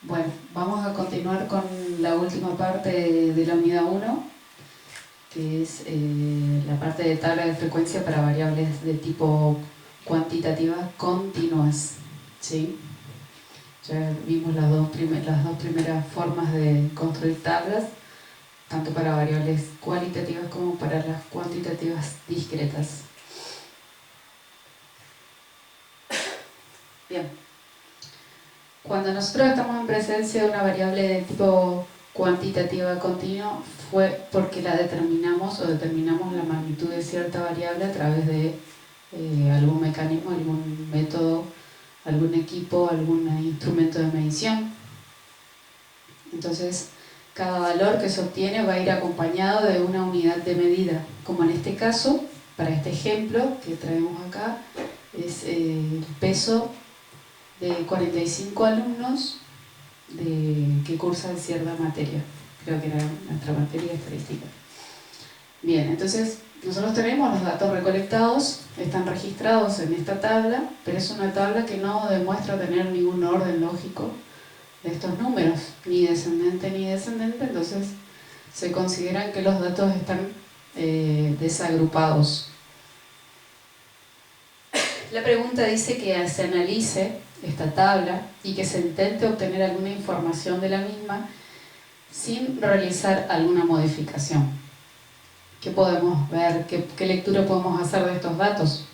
Bueno, vamos a continuar con la última parte de la unidad 1, que es la parte de tabla de frecuencia para variables de tipo cuantitativas continuas. ¿Sí? Ya vimos las dos primeras formas de construir tablas, tanto para variables cualitativas como para las cuantitativas discretas. Bien. Cuando nosotros estamos en presencia de una variable de tipo cuantitativa continua, fue porque la determinamos o determinamos la magnitud de cierta variable a través de algún mecanismo, algún método, algún equipo, algún instrumento de medición. Entonces, cada valor que se obtiene va a ir acompañado de una unidad de medida, como en este caso, para este ejemplo que traemos acá, es el peso de 45 alumnos que cursan cierta materia. Creo que era nuestra materia estadística. Bien, entonces nosotros tenemos los datos recolectados, están registrados en esta tabla, pero es una tabla que no demuestra tener ningún orden lógico de estos números, ni descendente ni descendente, entonces se consideran que los datos están desagrupados. La pregunta dice que se analice esta tabla y que se intente obtener alguna información de la misma sin realizar alguna modificación. ¿Qué podemos ver? ¿Qué lectura podemos hacer de estos datos?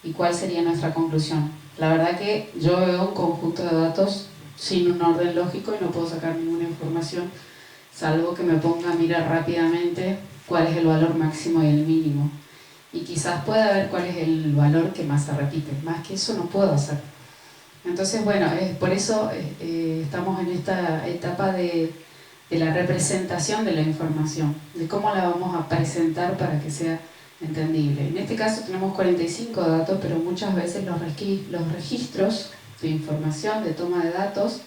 ¿Y cuál sería nuestra conclusión? La verdad que yo veo un conjunto de datos sin un orden lógico y no puedo sacar ninguna información, salvo que me ponga a mirar rápidamente cuál es el valor máximo y el mínimo. Y quizás pueda ver cuál es el valor que más se repite. Más que eso no puedo hacer. Entonces, bueno, por eso estamos en esta etapa de la representación de la información, de cómo la vamos a presentar para que sea entendible. En este caso tenemos 45 datos, pero muchas veces los registros de información, de toma de datos,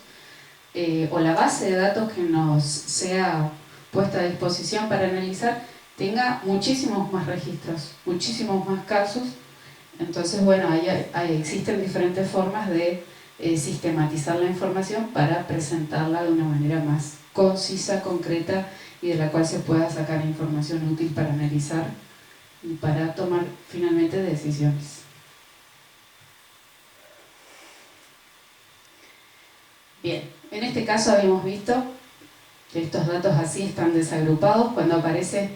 o la base de datos que nos sea puesta a disposición para analizar, tenga muchísimos más registros, muchísimos más casos. Entonces, bueno, existen diferentes formas de sistematizar la información para presentarla de una manera más concisa, concreta y de la cual se pueda sacar información útil para analizar y para tomar finalmente decisiones. Bien, en este caso habíamos visto que estos datos así están desagrupados. Cuando aparece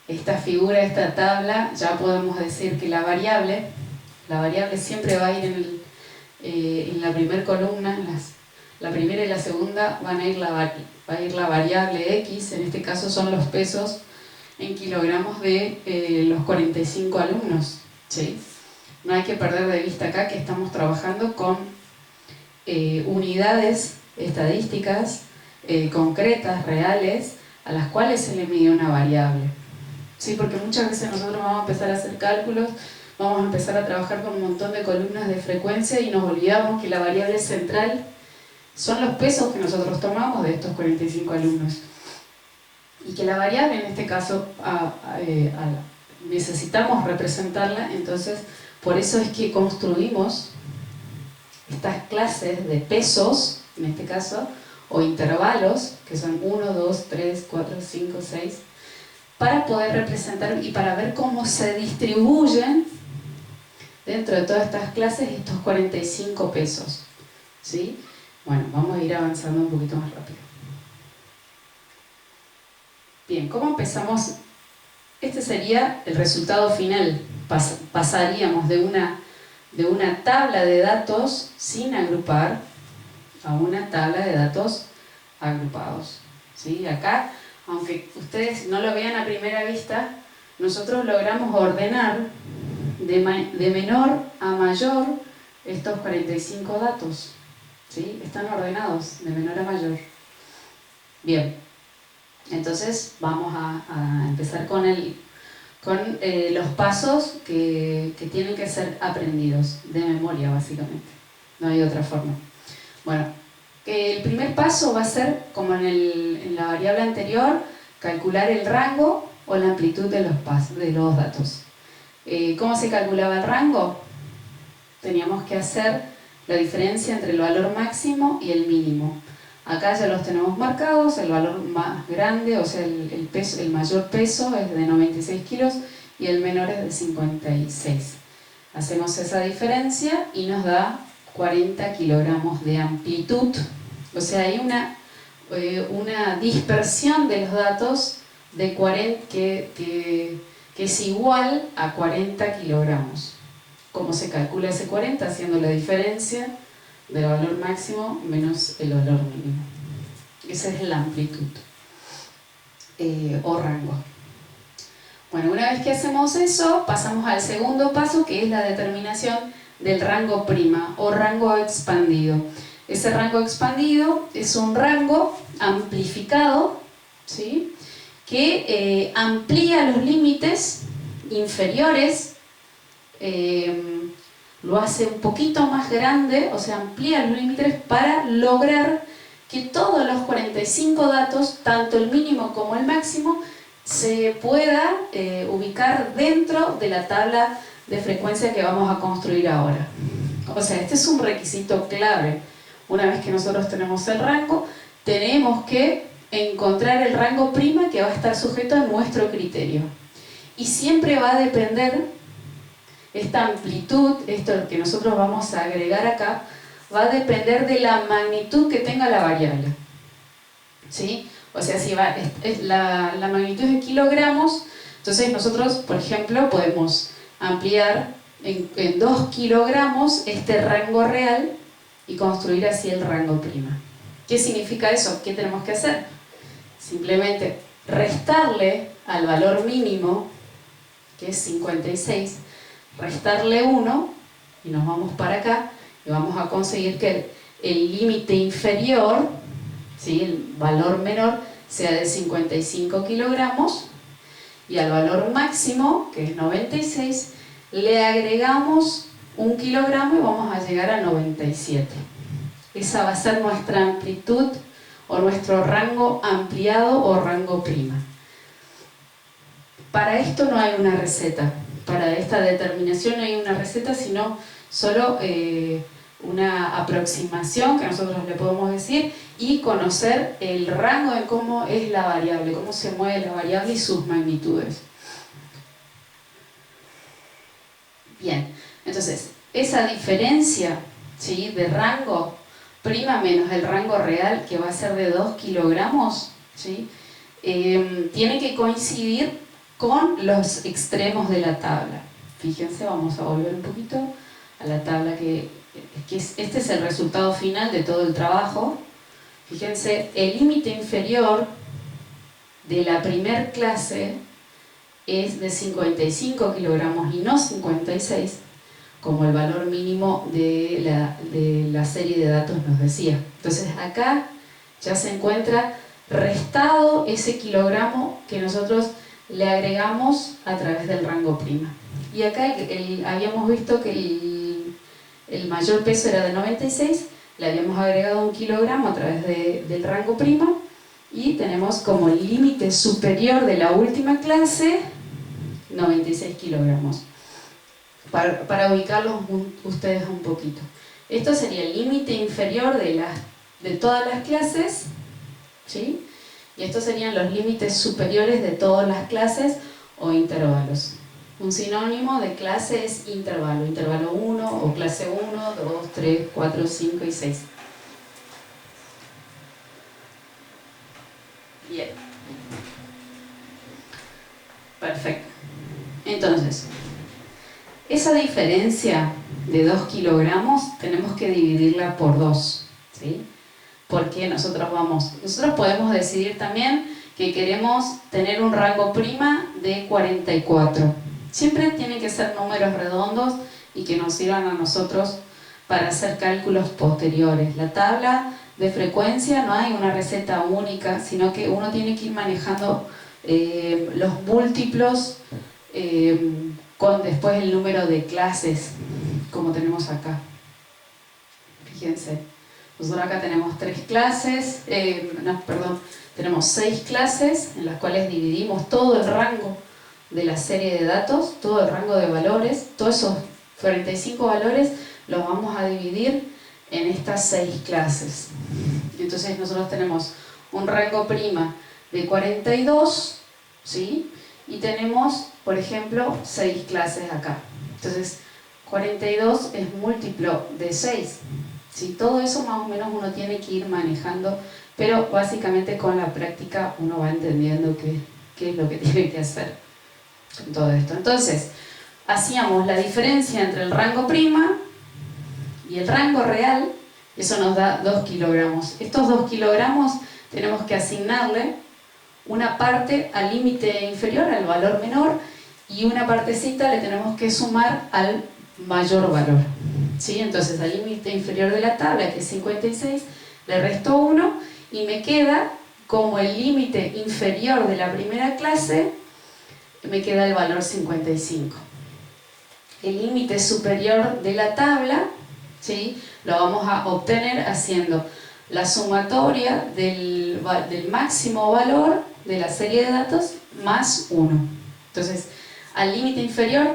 esta figura, esta tabla, ya podemos decir que la variable siempre va a ir en la primera columna, la primera y la segunda va a ir la variable X, en este caso son los pesos en kilogramos de los 45 alumnos. ¿Sí? No hay que perder de vista acá que estamos trabajando con unidades estadísticas concretas, reales, a las cuales se le mide una variable. ¿Sí? Porque muchas veces nosotros vamos a empezar a hacer cálculos, vamos a empezar a trabajar con un montón de columnas de frecuencia y nos olvidamos que la variable central son los pesos que nosotros tomamos de estos 45 alumnos. Y que la variable, en este caso, necesitamos representarla, entonces por eso es que construimos estas clases de pesos, en este caso, o intervalos, que son 1, 2, 3, 4, 5, 6, para poder representar y para ver cómo se distribuyen dentro de todas estas clases estos 45 pesos. ¿Sí? Bueno, vamos a ir avanzando un poquito más rápido. Bien, ¿cómo empezamos? Este sería el resultado final. Pasaríamos de una tabla de datos sin agrupar a una tabla de datos agrupados. ¿Sí? Acá, aunque ustedes no lo vean a primera vista, nosotros logramos ordenar de menor a mayor estos 45 datos. ¿Sí? Están ordenados de menor a mayor. Bien, entonces vamos a empezar con los pasos que tienen que ser aprendidos de memoria, básicamente. No hay otra forma. Bueno, el primer paso va a ser, como en la variable anterior, calcular el rango o la amplitud de los datos. ¿Cómo se calculaba el rango? Teníamos que hacer la diferencia entre el valor máximo y el mínimo. Acá ya los tenemos marcados, el valor más grande, o sea, el mayor peso es de 96 kilos y el menor es de 56. Hacemos esa diferencia y nos da 40 kilogramos de amplitud. O sea, hay una dispersión de los datos de 40, que es igual a 40 kilogramos. ¿Cómo se calcula ese 40? Haciendo la diferencia del valor máximo menos el valor mínimo. Esa es la amplitud o rango. Bueno, una vez que hacemos eso, pasamos al segundo paso, que es la determinación del rango prima o rango expandido. Ese rango expandido es un rango amplificado, ¿sí?, que amplía los límites inferiores, lo hace un poquito más grande, o sea, amplía los límites para lograr que todos los 45 datos, tanto el mínimo como el máximo, se pueda ubicar dentro de la tabla de frecuencia que vamos a construir ahora. O sea, este es un requisito clave. Una vez que nosotros tenemos el rango, tenemos que encontrar el rango prima que va a estar sujeto a nuestro criterio. Y siempre va a depender, esta amplitud, esto que nosotros vamos a agregar acá, va a depender de la magnitud que tenga la variable. ¿Sí? O sea, si la magnitud es de kilogramos, entonces nosotros, por ejemplo, podemos ampliar en 2 kilogramos este rango real y construir así el rango prima. ¿Qué significa eso? ¿Qué tenemos que hacer? Simplemente restarle al valor mínimo, que es 56, restarle 1 y nos vamos para acá y vamos a conseguir que el límite inferior, ¿sí?, el valor menor, sea de 55 kilogramos y al valor máximo, que es 96, le agregamos 1 kilogramo y vamos a llegar a 97. Esa va a ser nuestra amplitud o nuestro rango ampliado o rango prima. Para esto no hay una receta, para esta determinación no hay una receta, sino solo una aproximación que nosotros le podemos decir y conocer el rango de cómo es la variable, cómo se mueve la variable y sus magnitudes. Bien, entonces esa diferencia, ¿sí?, de rango prima menos el rango real, que va a ser de 2 kilogramos, ¿sí?, tiene que coincidir con los extremos de la tabla. Fíjense, vamos a volver un poquito a la tabla este es el resultado final de todo el trabajo. Fíjense, el límite inferior de la primer clase es de 55 kilogramos y no 56, como el valor mínimo de la serie de datos nos decía. Entonces acá ya se encuentra restado ese kilogramo que nosotros le agregamos a través del rango prima. Y acá habíamos visto que el mayor peso era de 96, le habíamos agregado 1 kilogramo a través del rango prima y tenemos como límite superior de la última clase 96 kilogramos. Para ubicarlos ustedes un poquito. Esto sería el límite inferior de todas las clases, ¿sí?, y estos serían los límites superiores de todas las clases o intervalos. Un sinónimo de clase es intervalo, intervalo 1 o clase 1, 2, 3, 4, 5 y 6. Bien. Perfecto. Entonces, esa diferencia de 2 kilogramos tenemos que dividirla por 2, ¿sí? Porque nosotros podemos decidir también que queremos tener un rango prima de 44. Siempre tienen que ser números redondos y que nos sirvan a nosotros para hacer cálculos posteriores. La tabla de frecuencia no hay una receta única, sino que uno tiene que ir manejando los múltiplos con después el número de clases, como tenemos acá. Fíjense, nosotros acá tenemos 3 clases, tenemos 6 clases en las cuales dividimos todo el rango de la serie de datos, todo el rango de valores, todos esos 45 valores los vamos a dividir en estas 6 clases. Entonces nosotros tenemos un rango prima de 42, ¿sí? Y tenemos, por ejemplo, 6 clases acá. Entonces, 42 es múltiplo de 6. ¿Sí? Todo eso más o menos uno tiene que ir manejando, pero básicamente con la práctica uno va entendiendo qué es lo que tiene que hacer con todo esto. Entonces, hacíamos la diferencia entre el rango prima y el rango real. Eso nos da 2 kilogramos. Estos 2 kilogramos tenemos que asignarle una parte al límite inferior, al valor menor, y una partecita le tenemos que sumar al mayor valor. ¿Sí? Entonces al límite inferior de la tabla, que es 56, le resto 1 y me queda como el límite inferior de la primera clase, me queda el valor 55. El límite superior de la tabla, ¿sí?, lo vamos a obtener haciendo la sumatoria del máximo valor de la serie de datos más 1. Entonces, al límite inferior,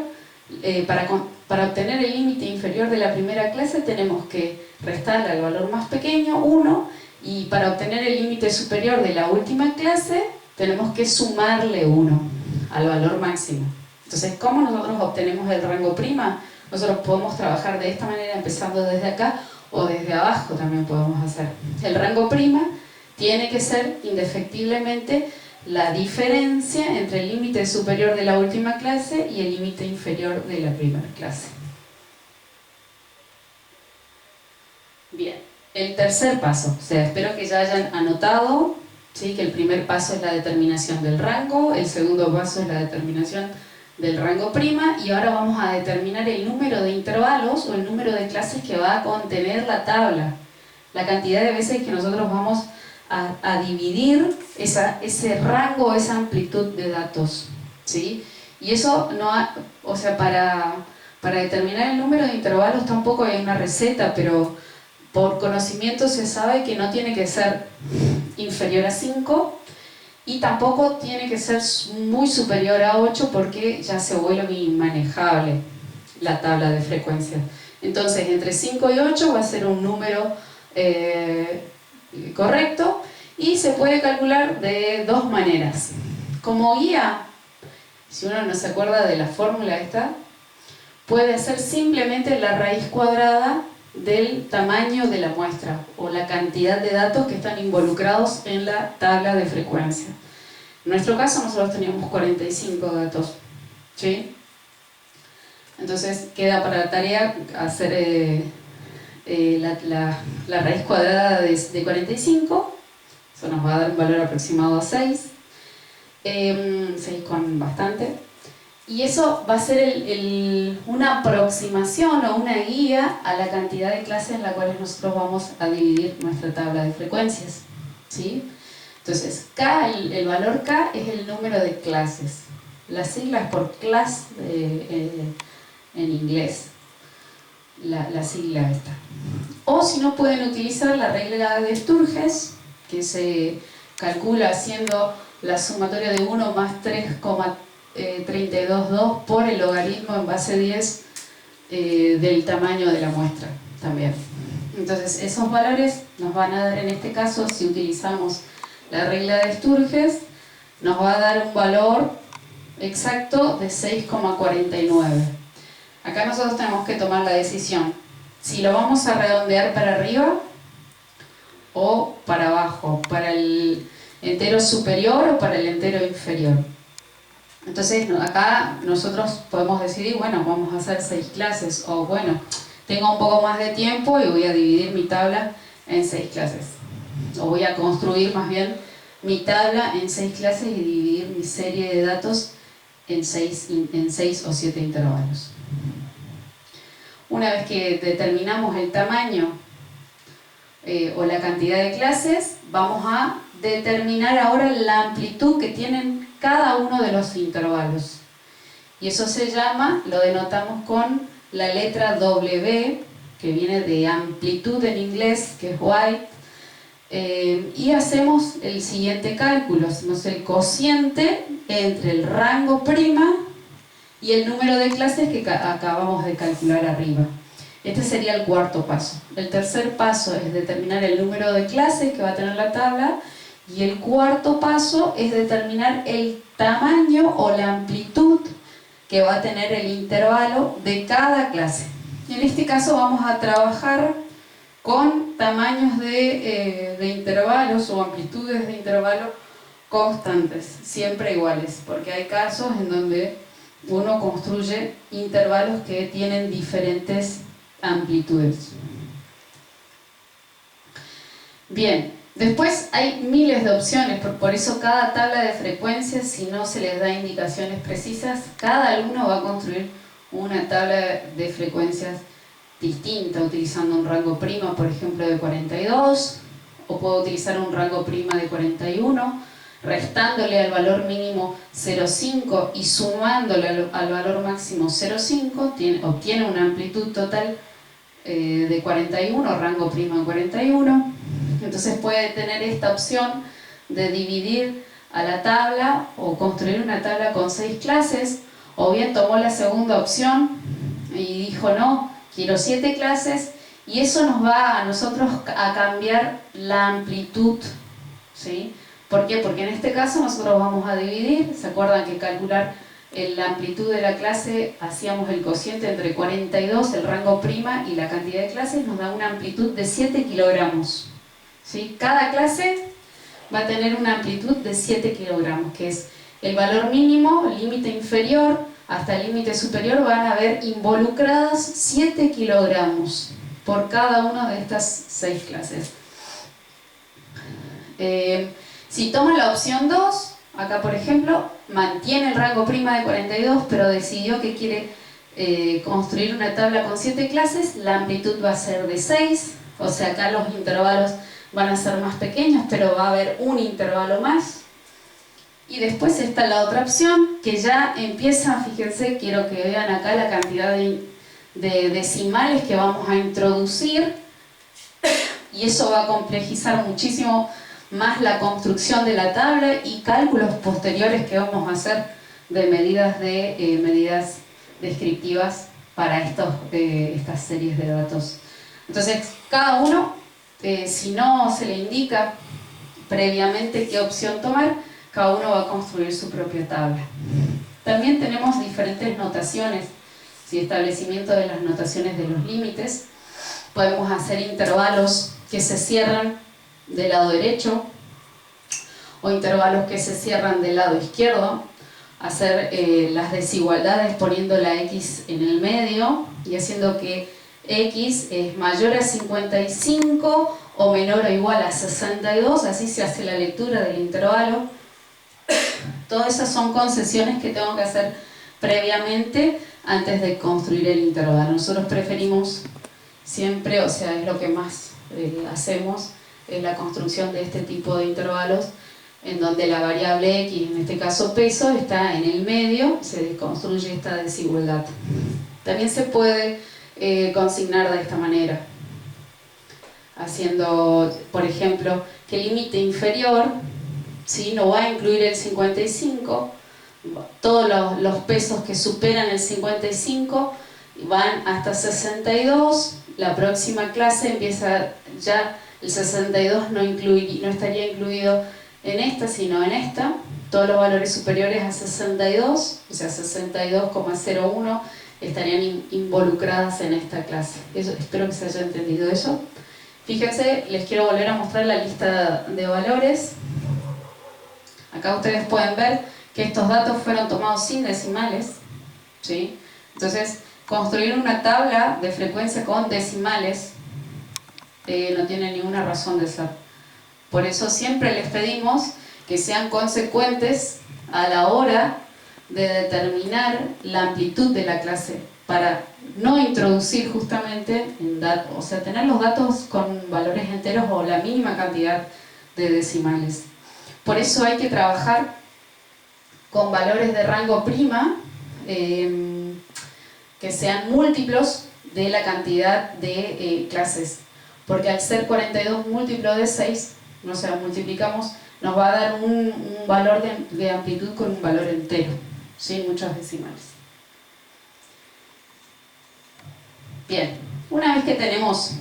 para obtener el límite inferior de la primera clase tenemos que restarle al valor más pequeño 1, y para obtener el límite superior de la última clase tenemos que sumarle 1 al valor máximo. Entonces, ¿cómo nosotros obtenemos el rango prima? Nosotros podemos trabajar de esta manera, empezando desde acá, o desde abajo también podemos hacer. El rango prima tiene que ser indefectiblemente la diferencia entre el límite superior de la última clase y el límite inferior de la primera clase. Bien, el tercer paso, o sea, espero que ya hayan anotado, ¿sí?, que el primer paso es la determinación del rango, el segundo paso es la determinación del rango prima, y ahora vamos a determinar el número de intervalos o el número de clases que va a contener la tabla, la cantidad de veces que nosotros vamos a dividir ese rango, esa amplitud de datos, ¿sí? Y eso no o sea, para determinar el número de intervalos tampoco hay una receta, pero por conocimiento se sabe que no tiene que ser inferior a 5 y tampoco tiene que ser muy superior a 8, porque ya se vuelve inmanejable la tabla de frecuencias. Entonces, entre 5 y 8 va a ser un número correcto, y se puede calcular de 2 maneras. Como guía, si uno no se acuerda de la fórmula esta, puede hacer simplemente la raíz cuadrada del tamaño de la muestra o la cantidad de datos que están involucrados en la tabla de frecuencia. En nuestro caso nosotros teníamos 45 datos, ¿sí? Entonces queda para la tarea hacer la raíz cuadrada de 45, eso nos va a dar un valor aproximado a 6, 6 con bastante. Y eso va a ser una aproximación o una guía a la cantidad de clases en la cual nosotros vamos a dividir nuestra tabla de frecuencias, ¿sí? Entonces, K, el valor K es el número de clases. La sigla es por class en inglés, la sigla esta. O si no, pueden utilizar la regla de Sturges, que se calcula haciendo la sumatoria de 1 más 3,322 por el logaritmo en base 10 del tamaño de la muestra también. Entonces esos valores nos van a dar, en este caso, si utilizamos la regla de Sturges, nos va a dar un valor exacto de 6,49. Acá nosotros tenemos que tomar la decisión si lo vamos a redondear para arriba o para abajo, para el entero superior o para el entero inferior. Entonces acá nosotros podemos decidir, bueno, vamos a hacer 6 clases, o bueno, tengo un poco más de tiempo y voy a dividir mi tabla en 6 clases, o voy a construir más bien mi tabla en 6 clases y dividir mi serie de datos en 6 o 7 intervalos. Una vez que determinamos el tamaño o la cantidad de clases, vamos a determinar ahora la amplitud que tienen cada uno de los intervalos. Y eso se llama, lo denotamos con la letra W, que viene de amplitud en inglés, que es white, y hacemos el siguiente cálculo, hacemos el cociente entre el rango prima y el número de clases que acabamos de calcular arriba. Este sería el cuarto paso. El tercer paso es determinar el número de clases que va a tener la tabla, y el cuarto paso es determinar el tamaño o la amplitud que va a tener el intervalo de cada clase. En este caso vamos a trabajar con tamaños de intervalos o amplitudes de intervalo constantes, siempre iguales, porque hay casos en donde uno construye intervalos que tienen diferentes amplitudes. Bien, después hay miles de opciones, por eso cada tabla de frecuencias, si no se les da indicaciones precisas, cada alumno va a construir una tabla de frecuencias distinta, utilizando un rango prima, por ejemplo, de 42, o puedo utilizar un rango prima de 41, restándole al valor mínimo 0,5 y sumándole al valor máximo 0,5, obtiene una amplitud total de 41, rango prima de 41. Entonces puede tener esta opción de dividir a la tabla o construir una tabla con 6 clases, o bien tomó la segunda opción y dijo no, quiero 7 clases, y eso nos va a nosotros a cambiar la amplitud, ¿sí? ¿Por qué? Porque en este caso nosotros vamos a dividir, ¿se acuerdan que calcular la amplitud de la clase hacíamos el cociente entre 42, el rango prima, y la cantidad de clases nos da una amplitud de 7 kilogramos, ¿sí? Cada clase va a tener una amplitud de 7 kilogramos, que es el valor mínimo, límite inferior, hasta el límite superior van a haber involucrados 7 kilogramos por cada una de estas 6 clases. Si toman la opción 2, acá por ejemplo, mantiene el rango prima de 42, pero decidió que quiere construir una tabla con 7 clases, la amplitud va a ser de 6, o sea, acá los intervalos van a ser más pequeños, pero va a haber un intervalo más. Y después está la otra opción, que ya empieza, fíjense, quiero que vean acá la cantidad de decimales que vamos a introducir, y eso va a complejizar muchísimo más la construcción de la tabla y cálculos posteriores que vamos a hacer de medidas descriptivas para estas series de datos. Entonces, cada uno, si no se le indica previamente qué opción tomar, cada uno va a construir su propia tabla. También tenemos diferentes notaciones, establecimiento de las notaciones de los límites. Podemos hacer intervalos que se cierran del lado derecho o intervalos que se cierran del lado izquierdo, hacer las desigualdades poniendo la x en el medio y haciendo que x es mayor a 55 o menor o igual a 62, así se hace la lectura del intervalo. Todas esas son concesiones que tengo que hacer previamente antes de construir el intervalo. Nosotros preferimos siempre, o sea, es lo que más hacemos, es la construcción de este tipo de intervalos en donde la variable x, en este caso peso, está en el medio, se construye esta desigualdad. También se puede consignar de esta manera, haciendo, por ejemplo, que el límite inferior, ¿sí?, no va a incluir el 55, todos los pesos que superan el 55 van hasta 62, la próxima clase empieza ya, el 62 no estaría incluido en esta, sino en esta, todos los valores superiores a 62, o sea 62,01, estarían involucradas en esta clase. Espero que se haya entendido eso. Fíjense, les quiero volver a mostrar la lista de valores. Acá ustedes pueden ver que estos datos fueron tomados sin decimales, ¿sí? Entonces, construir una tabla de frecuencia con decimales no tiene ninguna razón de ser. Por eso siempre les pedimos que sean consecuentes a la hora de determinar la amplitud de la clase, para no introducir justamente, o sea, tener los datos con valores enteros o la mínima cantidad de decimales. Por eso hay que trabajar con valores de rango prima que sean múltiplos de la cantidad de clases, porque al ser 42 múltiplo de 6, o sea, multiplicamos, nos va a dar un valor de amplitud con un valor entero, sin muchos decimales. Bien, Una vez que tenemos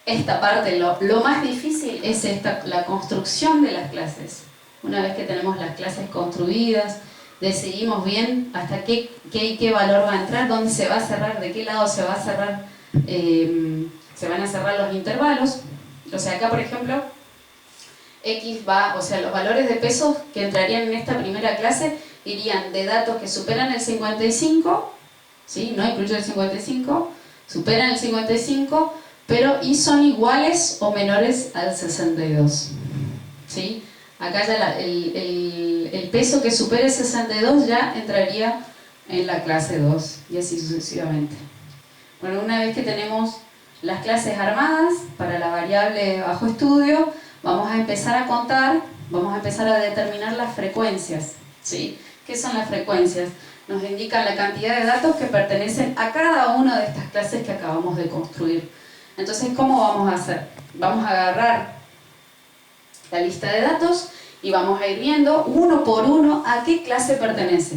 esta parte, lo más difícil es la construcción de las clases. Una vez que tenemos las clases construidas, decidimos bien hasta qué valor va a entrar, dónde se va a cerrar, de qué lado se va a cerrar, se van a cerrar los intervalos. O sea, acá por ejemplo, X va, o sea, los valores de pesos que entrarían en esta primera clase irían de datos que superan el 55, ¿sí? No incluye el 55, superan el 55, pero y son iguales o menores al 62, ¿sí? Acá ya el peso que supere el 62 ya entraría en la clase 2 y así sucesivamente. Bueno, una vez que tenemos las clases armadas para la variable bajo estudio, vamos a empezar a contar, vamos a empezar a determinar las frecuencias, ¿sí? ¿Qué son las frecuencias? Nos indican la cantidad de datos que pertenecen a cada una de estas clases que acabamos de construir. Entonces, ¿cómo vamos a hacer? Vamos a agarrar la lista de datos y vamos a ir viendo uno por uno a qué clase pertenece.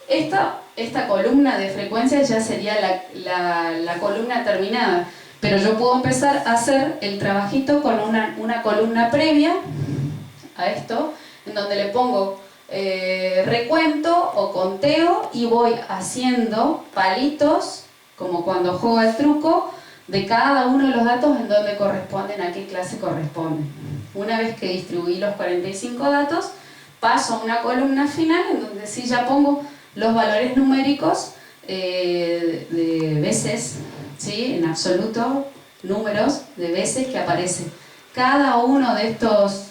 Esta columna de frecuencias ya sería la columna terminada, pero yo puedo empezar a hacer el trabajito con una columna previa a esto, en donde le pongo recuento o conteo y voy haciendo palitos, como cuando juego al truco, de cada uno de los datos en donde corresponden, a qué clase corresponden. Una vez que distribuí los 45 datos, paso a una columna final en donde sí ya pongo los valores numéricos de veces, ¿sí? En absoluto, números de veces que aparece. Cada uno de estos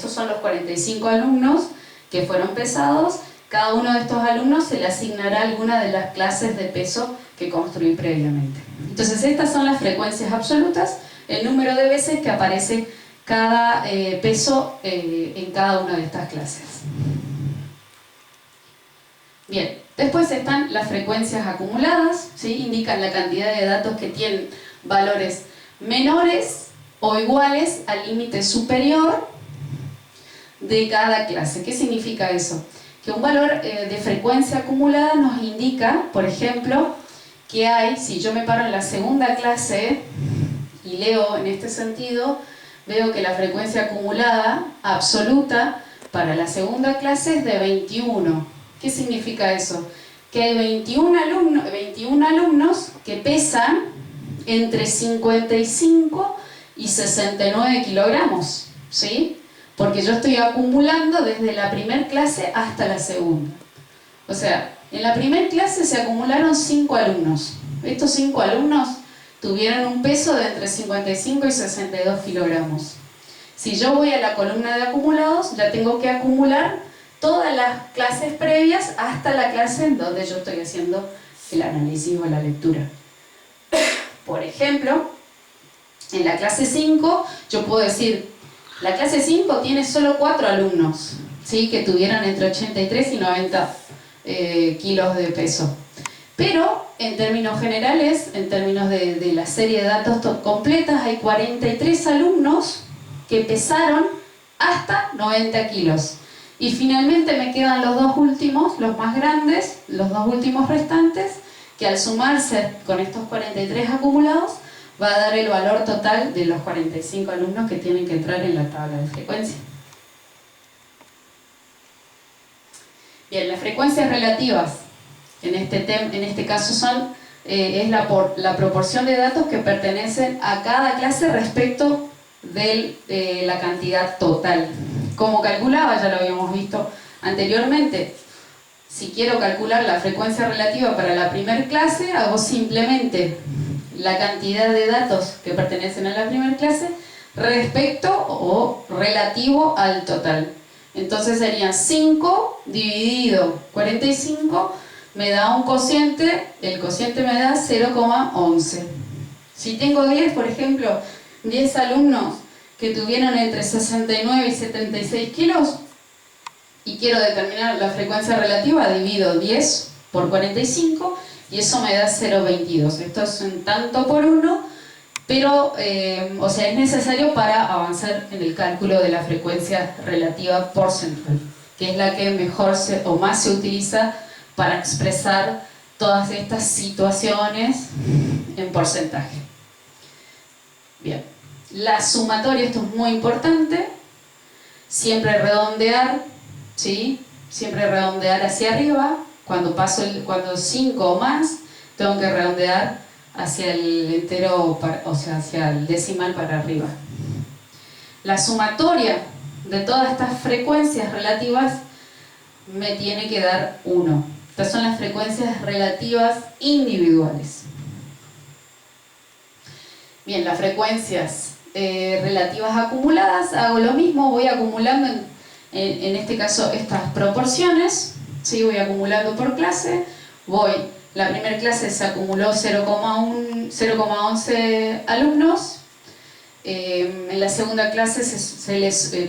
son los 45 alumnos que fueron pesados. Cada uno de estos alumnos se le asignará alguna de las clases de peso que construí previamente. Entonces estas son las frecuencias absolutas, el número de veces que aparece cada peso en cada una de estas clases. Bien, después están las frecuencias acumuladas, ¿sí? Indican la cantidad de datos que tienen valores menores o iguales al límite superior de cada clase. ¿Qué significa eso? Que un valor de frecuencia acumulada nos indica, por ejemplo, que hay, si yo me paro en la segunda clase y leo en este sentido, veo que la frecuencia acumulada absoluta para la segunda clase es de 21. ¿Qué significa eso? Que hay 21 alumnos que pesan entre 55 y 69 kilogramos, ¿sí? Porque yo estoy acumulando desde la primera clase hasta la segunda. O sea, en la primera clase se acumularon 5 alumnos. Estos 5 alumnos tuvieron un peso de entre 55 y 62 kilogramos. Si yo voy a la columna de acumulados, ya tengo que acumular todas las clases previas hasta la clase en donde yo estoy haciendo el análisis o la lectura. Por ejemplo, en la clase 5 yo puedo decir, la clase 5 tiene solo 4 alumnos, ¿sí? Que tuvieron entre 83 y 90 kilos de peso. Pero en términos generales, en términos de la serie de datos completas, hay 43 alumnos que pesaron hasta 90 kilos. Y finalmente me quedan los dos últimos, los más grandes, los dos últimos restantes, que al sumarse con estos 43 acumulados, va a dar el valor total de los 45 alumnos que tienen que entrar en la tabla de frecuencia. Bien, las frecuencias relativas, en este caso es la proporción de datos que pertenecen a cada clase respecto de la cantidad total. Como calculaba, ya lo habíamos visto anteriormente, si quiero calcular la frecuencia relativa para la primera clase, hago simplemente la cantidad de datos que pertenecen a la primera clase respecto o relativo al total. Entonces serían 5 dividido 45, me da un cociente, el cociente me da 0,11. Si tengo 10, por ejemplo, 10 alumnos que tuvieron entre 69 y 76 kilos y quiero determinar la frecuencia relativa, divido 10 por 45 y eso me da 0,22. Esto es un tanto por uno, pero o sea, es necesario para avanzar en el cálculo de la frecuencia relativa porcentual, que es la que mejor o más se utiliza para expresar todas estas situaciones en porcentaje. Bien, la sumatoria, esto es muy importante, siempre redondear, ¿sí? Siempre redondear hacia arriba. Cuando 5 o más, tengo que redondear hacia el entero, o sea, hacia el decimal para arriba. La sumatoria de todas estas frecuencias relativas me tiene que dar 1. Estas son las frecuencias relativas individuales. Bien, las frecuencias relativas acumuladas, hago lo mismo, voy acumulando en este caso estas proporciones, ¿sí? Voy acumulando por clase, la primera clase se acumuló 0,11 alumnos, en la segunda clase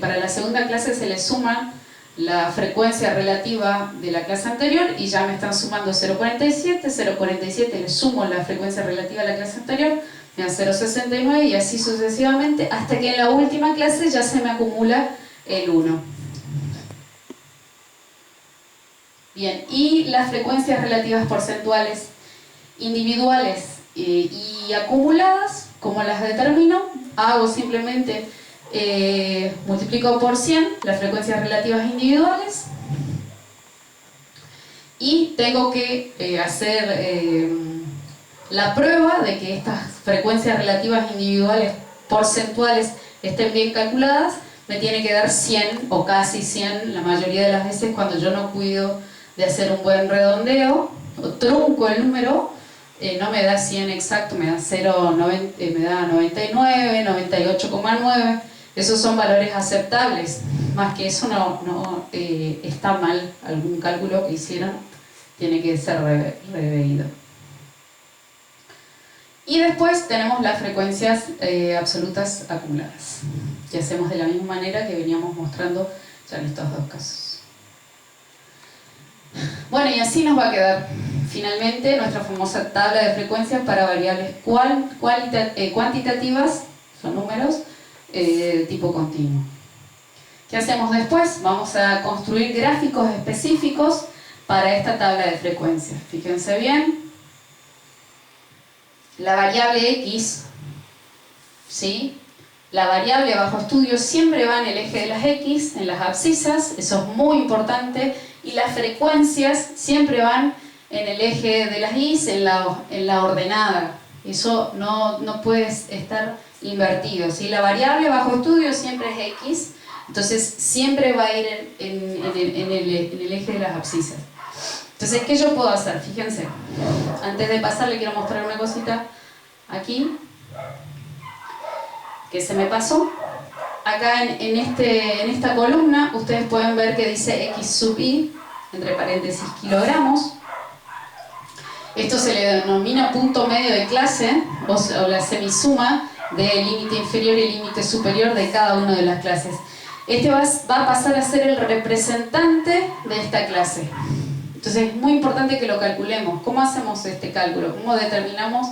para la segunda clase se les suman la frecuencia relativa de la clase anterior y ya me están sumando 0,47 les sumo la frecuencia relativa de la clase anterior, me da 0,69 y así sucesivamente hasta que en la última clase ya se me acumula el 1. Bien, y las frecuencias relativas porcentuales individuales y acumuladas, ¿cómo las determino? Hago simplemente, multiplico por 100 las frecuencias relativas individuales y tengo que hacer la prueba de que estas frecuencias relativas individuales porcentuales estén bien calculadas. Me tiene que dar 100 o casi 100 la mayoría de las veces cuando yo no cuido de hacer un buen redondeo o trunco el número, no me da 100 exacto, me da 99, 98,9. Esos son valores aceptables, más que eso no está mal. Algún cálculo que hicieron tiene que ser reveído. Y después tenemos las frecuencias absolutas acumuladas, que hacemos de la misma manera que veníamos mostrando ya en estos dos casos. Bueno, y así nos va a quedar finalmente nuestra famosa tabla de frecuencias para variables cuantitativas, son números, de tipo continuo. ¿Qué hacemos después? Vamos a construir gráficos específicos para esta tabla de frecuencias. Fíjense bien, la variable X, ¿sí? La variable bajo estudio siempre va en el eje de las X, en las abscisas, eso es muy importante, y las frecuencias siempre van en el eje de las Y, en la ordenada. Eso no puede estar invertido, ¿sí? La variable bajo estudio siempre es X, entonces siempre va a ir en el eje de las abscisas. Entonces, ¿qué yo puedo hacer? Fíjense, antes de pasar le quiero mostrar una cosita aquí que se me pasó. Acá en esta columna ustedes pueden ver que dice X sub I, entre paréntesis kilogramos. Esto se le denomina punto medio de clase o la semisuma del límite inferior y el límite superior de cada una de las clases. Este va a pasar a ser el representante de esta clase. Entonces es muy importante que lo calculemos. ¿Cómo hacemos este cálculo? ¿Cómo determinamos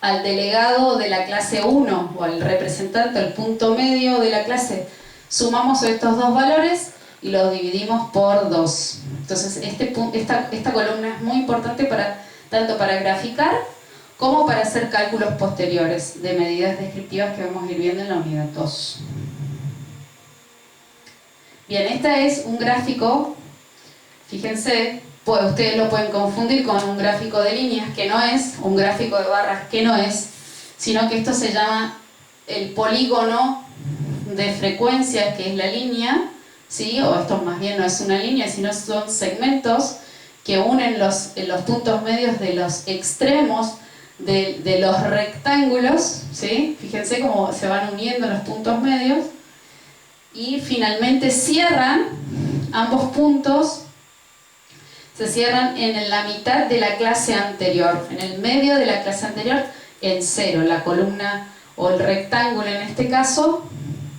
al delegado de la clase 1 o al representante, al punto medio de la clase? Sumamos estos dos valores y los dividimos por 2. Entonces esta columna es muy importante tanto para graficar como para hacer cálculos posteriores de medidas descriptivas que vamos a ir viendo en la unidad 2. Bien, este es un gráfico, fíjense, ustedes lo pueden confundir con un gráfico de líneas, que no es, un gráfico de barras, que no es, sino que esto se llama el polígono de frecuencias, que es la línea, ¿sí? O esto más bien no es una línea, sino son segmentos que unen los puntos medios de los extremos de los rectángulos, ¿sí? Fíjense cómo se van uniendo los puntos medios y finalmente cierran, ambos puntos se cierran en la mitad de la clase anterior, en el medio de la clase anterior, en 0. La columna o el rectángulo en este caso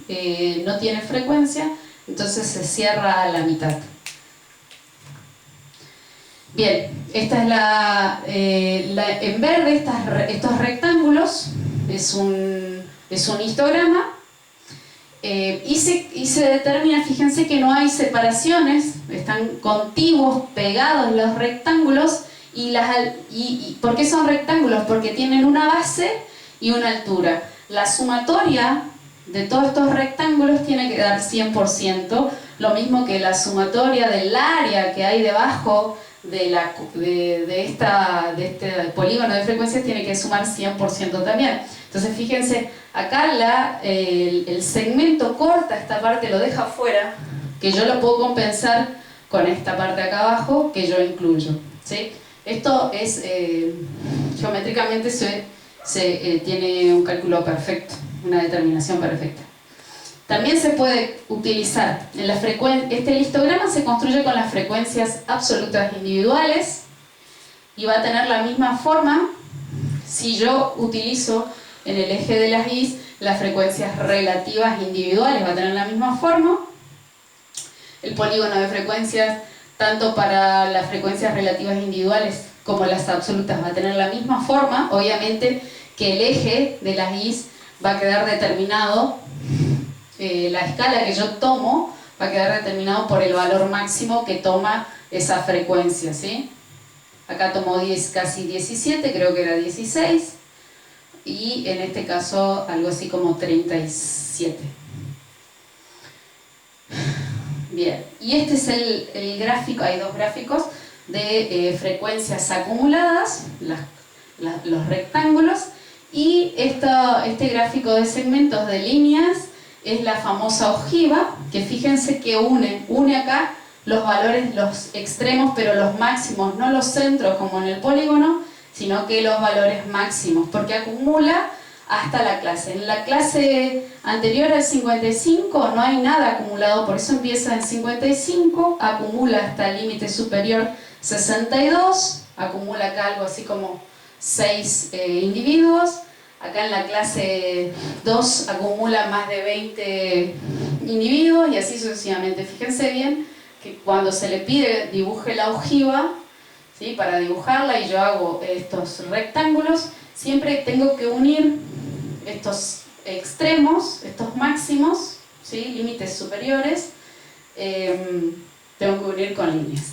no tiene frecuencia, entonces se cierra a la mitad. Bien, esta es en verde estos rectángulos, es un histograma. Y se determina, fíjense que no hay separaciones, están contiguos, pegados los rectángulos ¿Y por qué son rectángulos? Porque tienen una base y una altura. La sumatoria de todos estos rectángulos tiene que dar 100%, lo mismo que la sumatoria del área que hay debajo de este polígono de frecuencias tiene que sumar 100% también. Entonces fíjense, acá el segmento corta esta parte, lo deja afuera, que yo lo puedo compensar con esta parte acá abajo que yo incluyo, ¿sí? Esto es, geométricamente tiene un cálculo perfecto, una determinación perfecta. También se puede utilizar, este histograma se construye con las frecuencias absolutas individuales y va a tener la misma forma si yo utilizo en el eje de las Is las frecuencias relativas individuales, va a tener la misma forma. El polígono de frecuencias, tanto para las frecuencias relativas individuales como las absolutas, va a tener la misma forma. Obviamente que el eje de las Is va a quedar determinado, la escala que yo tomo va a quedar determinado por el valor máximo que toma esa frecuencia, ¿sí? Acá tomó casi 17, creo que era 16, y en este caso algo así como 37. Bien, y este es el gráfico, hay dos gráficos de frecuencias acumuladas, los rectángulos, y este gráfico de segmentos de líneas es la famosa ojiva, que fíjense que une acá los valores, los extremos, pero los máximos, no los centros como en el polígono, sino que los valores máximos, porque acumula hasta la clase. En la clase anterior al 55 no hay nada acumulado, por eso empieza en 55, acumula hasta el límite superior 62, acumula acá algo así como 6 individuos. Acá en la clase 2 acumula más de 20 individuos y así sucesivamente. Fíjense bien que cuando se le pide dibuje la ojiva, ¿sí? Para dibujarla, y yo hago estos rectángulos, siempre tengo que unir estos extremos, estos máximos, ¿sí? Límites superiores, tengo que unir con líneas.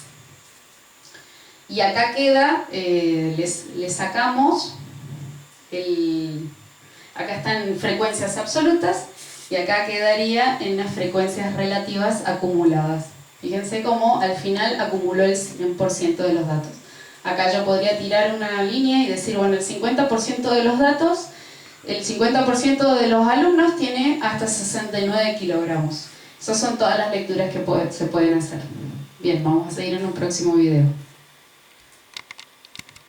Y acá queda, le sacamos acá están frecuencias absolutas y acá quedaría en las frecuencias relativas acumuladas. Fíjense cómo al final acumuló el 100% de los datos. Acá yo podría tirar una línea y decir, bueno, el 50% de los datos, el 50% de los alumnos tiene hasta 69 kilogramos. Esas son todas las lecturas que se pueden hacer. Bien, vamos a seguir en un próximo video.